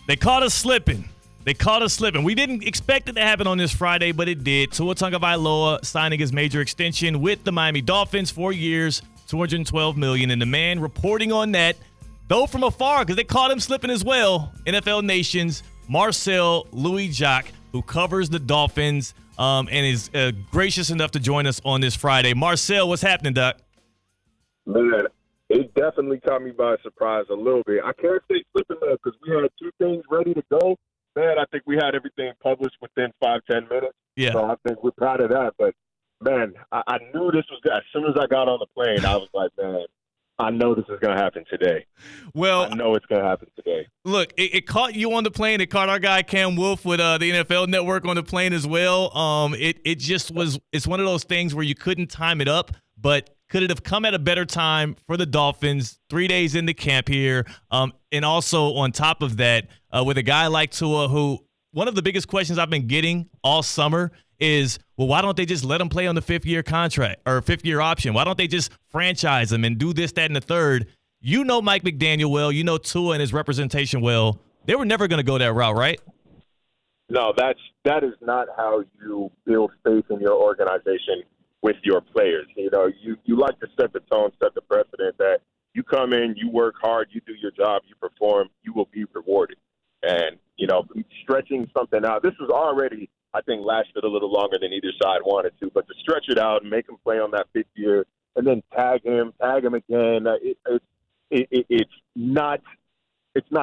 They caught us slipping. We didn't expect it to happen on this Friday, but it did. Tua Tagovailoa signing his major extension with the Miami Dolphins, 4 years, $212 million. And the man reporting on that, though from afar, because they caught him slipping as well, NFL Nation's Marcel Louis-Jacques, who covers the Dolphins and is gracious enough to join us on this Friday. Marcel, what's happening, Doc? Man, it definitely caught me by surprise a little bit. I can't say slipping up because we had two things ready to go. Man, I think we had everything published within 5-10 minutes. Yeah. So I think we're proud of that. But, man, I knew this was good. As soon as I got on the plane, I was like, man, I know this is going to happen today. Well, I know it's going to happen today. Look, it caught you on the plane. It caught our guy Cam Wolf with the NFL Network on the plane as well. It just was. It's one of those things where you couldn't time it up, but could it have come at a better time for the Dolphins 3 days into camp here? And also on top of that, with a guy like Tua, who one of the biggest questions I've been getting all summer is, well, why don't they just let him play on the fifth-year contract or fifth-year option? Why don't they just franchise him and do this, that, and the third? You know Mike McDaniel well. You know Tua and his representation well. They were never going to go that route, right? No, that is not how you build faith in your organization with your players. You know, you like to set the tone, set the precedent that you come in, you work hard, you do your job, you perform, you will be rewarded. And, you know, stretching something out, this was already, I think, lasted a little longer than either side wanted to, but to stretch it out and make him play on that fifth year and then tag him again, it's not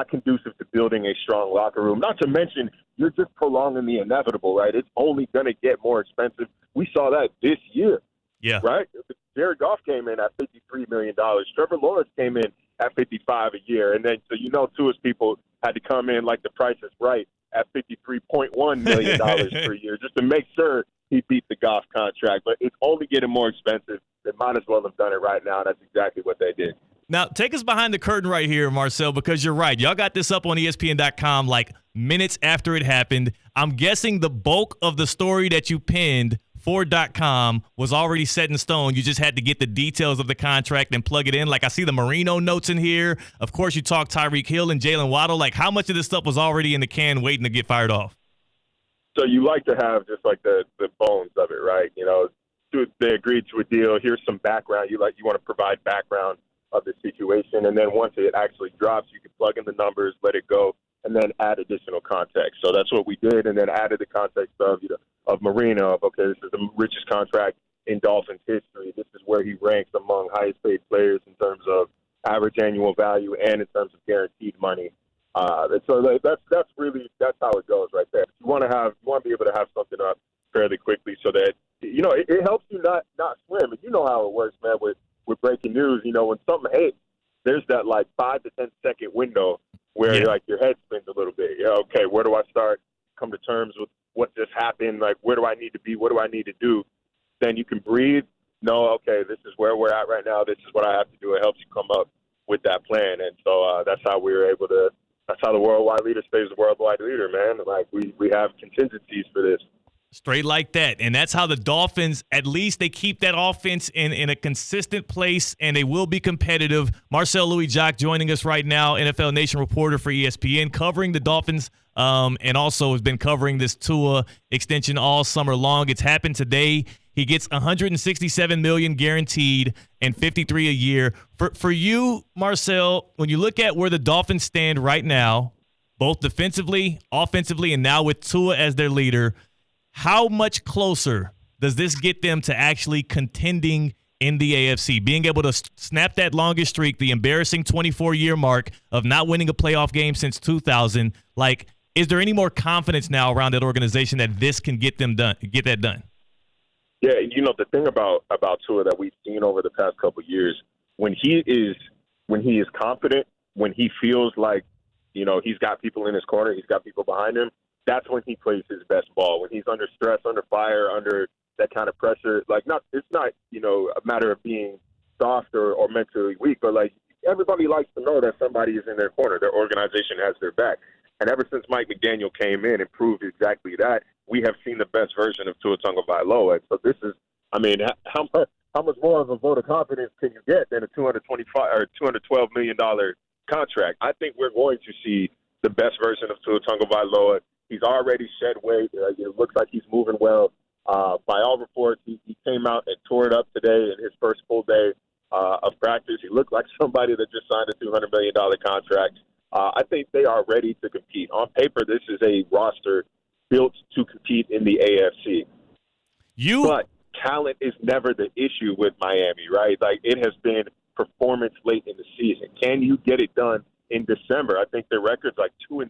conducive to building a strong locker room. Not to mention, you're just prolonging the inevitable, right? It's only going to get more expensive. We saw that this year, right? Jared Goff came in at $53 million. Trevor Lawrence came in at $55 a year. And then, so you know, Tua's people had to come in like the Price is Right at $53.1 million per year just to make sure he beat the Goff contract. But it's only getting more expensive. They might as well have done it right now. That's exactly what they did. Now, take us behind the curtain right here, Marcel, because you're right. Y'all got this up on ESPN.com like minutes after it happened. I'm guessing the bulk of the story that you pinned for .com was already set in stone. You just had to get the details of the contract and plug it in. Like I see the Marino notes in here. Of course, you talk Tyreek Hill and Jalen Waddle. Like how much of this stuff was already in the can waiting to get fired off? So you like to have just like the bones of it, right? You know, they agreed to a deal. Here's some background. You want to provide background of the situation. And then once it actually drops, you can plug in the numbers, let it go, and then add additional context. So that's what we did, and then added the context of, you know, of Marino, of, okay, this is the richest contract in Dolphins history. This is where he ranks among highest paid players in terms of average annual value and in terms of guaranteed money. And so that's how it goes right there. You want to be able to have something up fairly quickly so that, you know, it helps you not swim. And you know how it works, man, with breaking news. You know, when something hits, there's that like 5 to 10 second window where like your head spins a little bit. Yeah, okay, where do I start? Come to terms with what just happened. Like, where do I need to be? What do I need to do? Then you can breathe. No, okay, this is where we're at right now. This is what I have to do. It helps you come up with that plan. And so that's how we were able to. That's how the worldwide leader stays the worldwide leader, man. Like we have contingencies for this. Straight like that. And that's how the Dolphins, at least they keep that offense in a consistent place, and they will be competitive. Marcel Louis-Jacques joining us right now, NFL Nation reporter for ESPN, covering the Dolphins, and also has been covering this Tua extension all summer long. It's happened today. He gets $167 million guaranteed and $53 a year. For you, Marcel, when you look at where the Dolphins stand right now, both defensively, offensively, and now with Tua as their leader, how much closer does this get them to actually contending in the AFC, being able to snap that longest streak, the embarrassing 24-year mark of not winning a playoff game since 2000? Like, is there any more confidence now around that organization that this can get that done? Yeah, you know, the thing about Tua that we've seen over the past couple of years, when he is confident, when he feels like, you know, he's got people in his corner, he's got people behind him, that's when he plays his best ball. When he's under stress, under fire, under that kind of pressure, it's not, you know, a matter of being soft or mentally weak, but like everybody likes to know that somebody is in their corner, their organization has their back. And ever since Mike McDaniel came in and proved exactly that, we have seen the best version of Tua Tagovailoa. So this is, I mean, how much more of a vote of confidence can you get than a $225 or $212 million contract? I think we're going to see the best version of Tua Tagovailoa. He's already shed weight. It looks like he's moving well. By all reports, he came out and tore it up today in his first full day of practice. He looked like somebody that just signed a $200 million contract. I think they are ready to compete. On paper, this is a roster built to compete in the AFC. But talent is never the issue with Miami, right? Like, it has been performance late in the season. Can you get it done in December? I think their record's like 2-6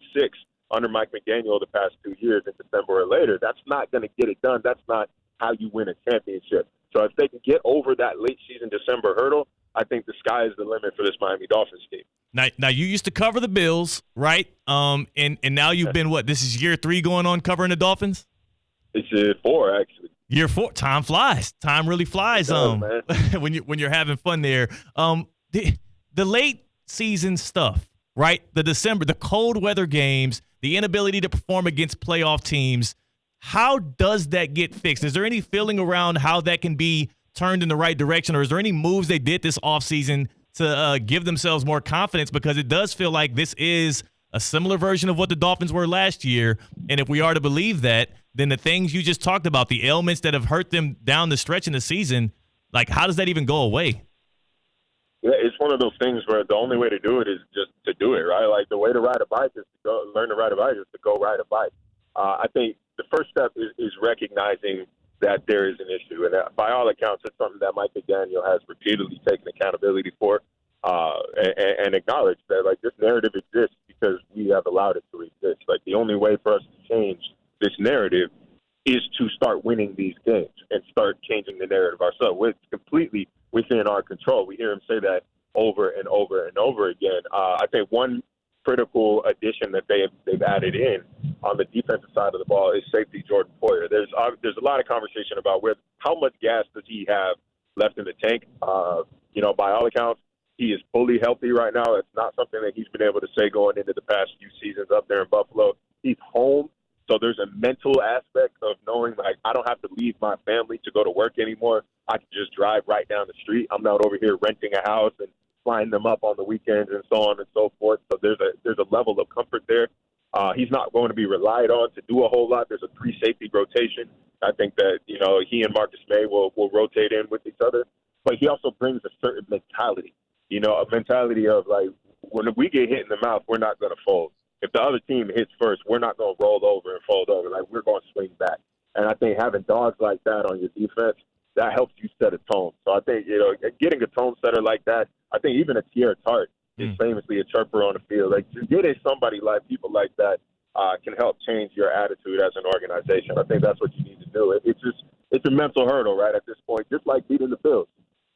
under Mike McDaniel the past 2 years in December or later. That's not going to get it done. That's not how you win a championship. So if they can get over that late season December hurdle, I think the sky is the limit for this Miami Dolphins team. Now you used to cover the Bills, right? And now you've been this is year 3 going on covering the Dolphins? It's year 4, actually. Year 4. Time flies. Time really flies. Man. when you're having fun there. The late season stuff, right? The cold weather games, the inability to perform against playoff teams. How does that get fixed? Is there any feeling around how that can be turned in the right direction, or is there any moves they did this offseason to give themselves more confidence? Because it does feel like this is a similar version of what the Dolphins were last year. And if we are to believe that, then the things you just talked about, the ailments that have hurt them down the stretch in the season, like, how does that even go away? Yeah, it's one of those things where the only way to do it is just to do it, right? Like, the way to ride a bike is to learn to ride a bike is to go ride a bike. I think the first step is recognizing that there is an issue. And by all accounts, it's something that Mike McDaniel has repeatedly taken accountability for and acknowledged that, like, this narrative exists because we have allowed it to exist. Like, the only way for us to change this narrative is to start winning these games and start changing the narrative ourselves. It's completely within our control. We hear him say that over and over and over again. I think one critical addition that they've added in on the defensive side of the ball is safety Jordan Poyer. There's a lot of conversation about how much gas does he have left in the tank. By all accounts, he is fully healthy right now. It's not something that he's been able to say going into the past few seasons up there in Buffalo. He's home. So there's a mental aspect of knowing, like, I don't have to leave my family to go to work anymore. I can just drive right down the street. I'm not over here renting a house and flying them up on the weekends and so on and so forth. So there's a level of comfort there. He's not going to be relied on to do a whole lot. There's a 3-safety rotation. I think that, he and Marcus May will rotate in with each other. But he also brings a certain mentality, a mentality of, like, when we get hit in the mouth, we're not going to fold. If the other team hits first, we're not going to roll over and fold over. Like, we're going to swing back. And I think having dogs like that on your defense, that helps you set a tone. So I think, getting a tone setter like that, I think even a Tierra Tart is famously a chirper on the field. Like, just getting people like that can help change your attitude as an organization. I think that's what you need to do. It's a mental hurdle, right, at this point, just like beating the Bills.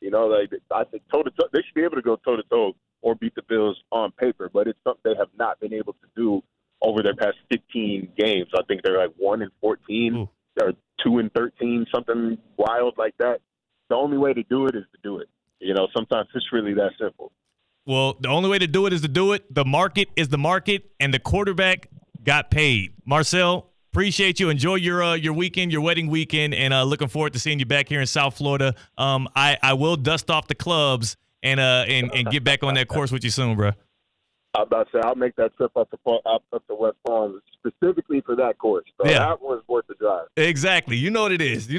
I think toe-to-toe, they should be able to go toe-to-toe or beat the Bills on paper, but it's something they have not been able to do over their past 15 games. I think they're like 1-14 or 2-13, something wild like that. The only way to do it is to do it. Sometimes it's really that simple. Well, the only way to do it is to do it. The market is the market, and the quarterback got paid. Marcel, appreciate you. Enjoy your weekend, your wedding weekend, and looking forward to seeing you back here in South Florida. I will dust off the clubs and get back on that course with you soon, bro. I'm about to say, I'll make that trip up to West Palm specifically for that course. So yeah. That one's worth the drive. Exactly. You know what it is.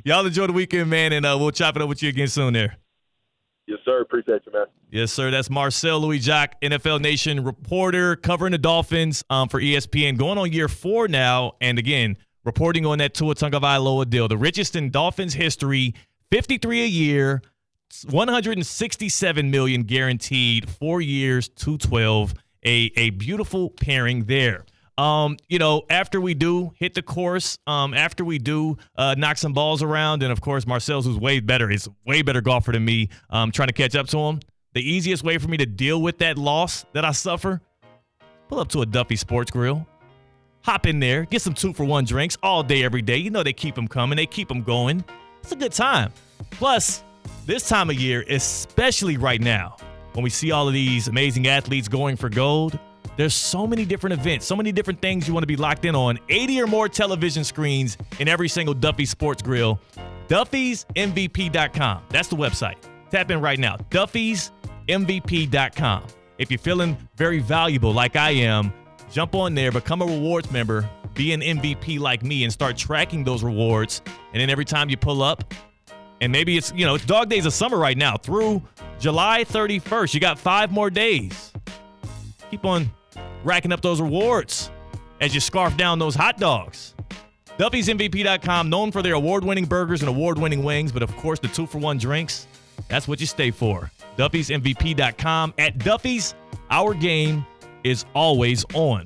Y'all enjoy the weekend, man, and we'll chop it up with you again soon there. Yes, sir. Appreciate you, man. Yes, sir. That's Marcel Louis-Jacques, NFL Nation reporter covering the Dolphins for ESPN. Going on year 4 now, and again, reporting on that Tua Tagovailoa deal. The richest in Dolphins history, $53 a year, $167 million guaranteed, 4 years, $212. A beautiful pairing there. After we do hit the course, after we do knock some balls around, and of course Marcel's who's way better. He's a way better golfer than me. Trying to catch up to him. The easiest way for me to deal with that loss that I suffer, pull up to a Duffy Sports Grill. Hop in there, get some 2-for-1 drinks all day, every day. They keep them coming. They keep them going. It's a good time. Plus, this time of year, especially right now, when we see all of these amazing athletes going for gold, there's so many different events, so many different things you want to be locked in on. 80 or more television screens in every single Duffy Sports Grill. DuffysMVP.com. That's the website. Tap in right now. DuffysMVP.com. If you're feeling very valuable like I am, jump on there, become a rewards member, be an MVP like me, and start tracking those rewards. And then every time you pull up, and maybe it's dog days of summer right now through July 31st. You got 5 more days. Keep on racking up those rewards as you scarf down those hot dogs. Duffy'sMVP.com, known for their award-winning burgers and award-winning wings, but of course the 2-for-1 drinks. That's what you stay for. Duffy'sMVP.com. At Duffy's, our game is always on.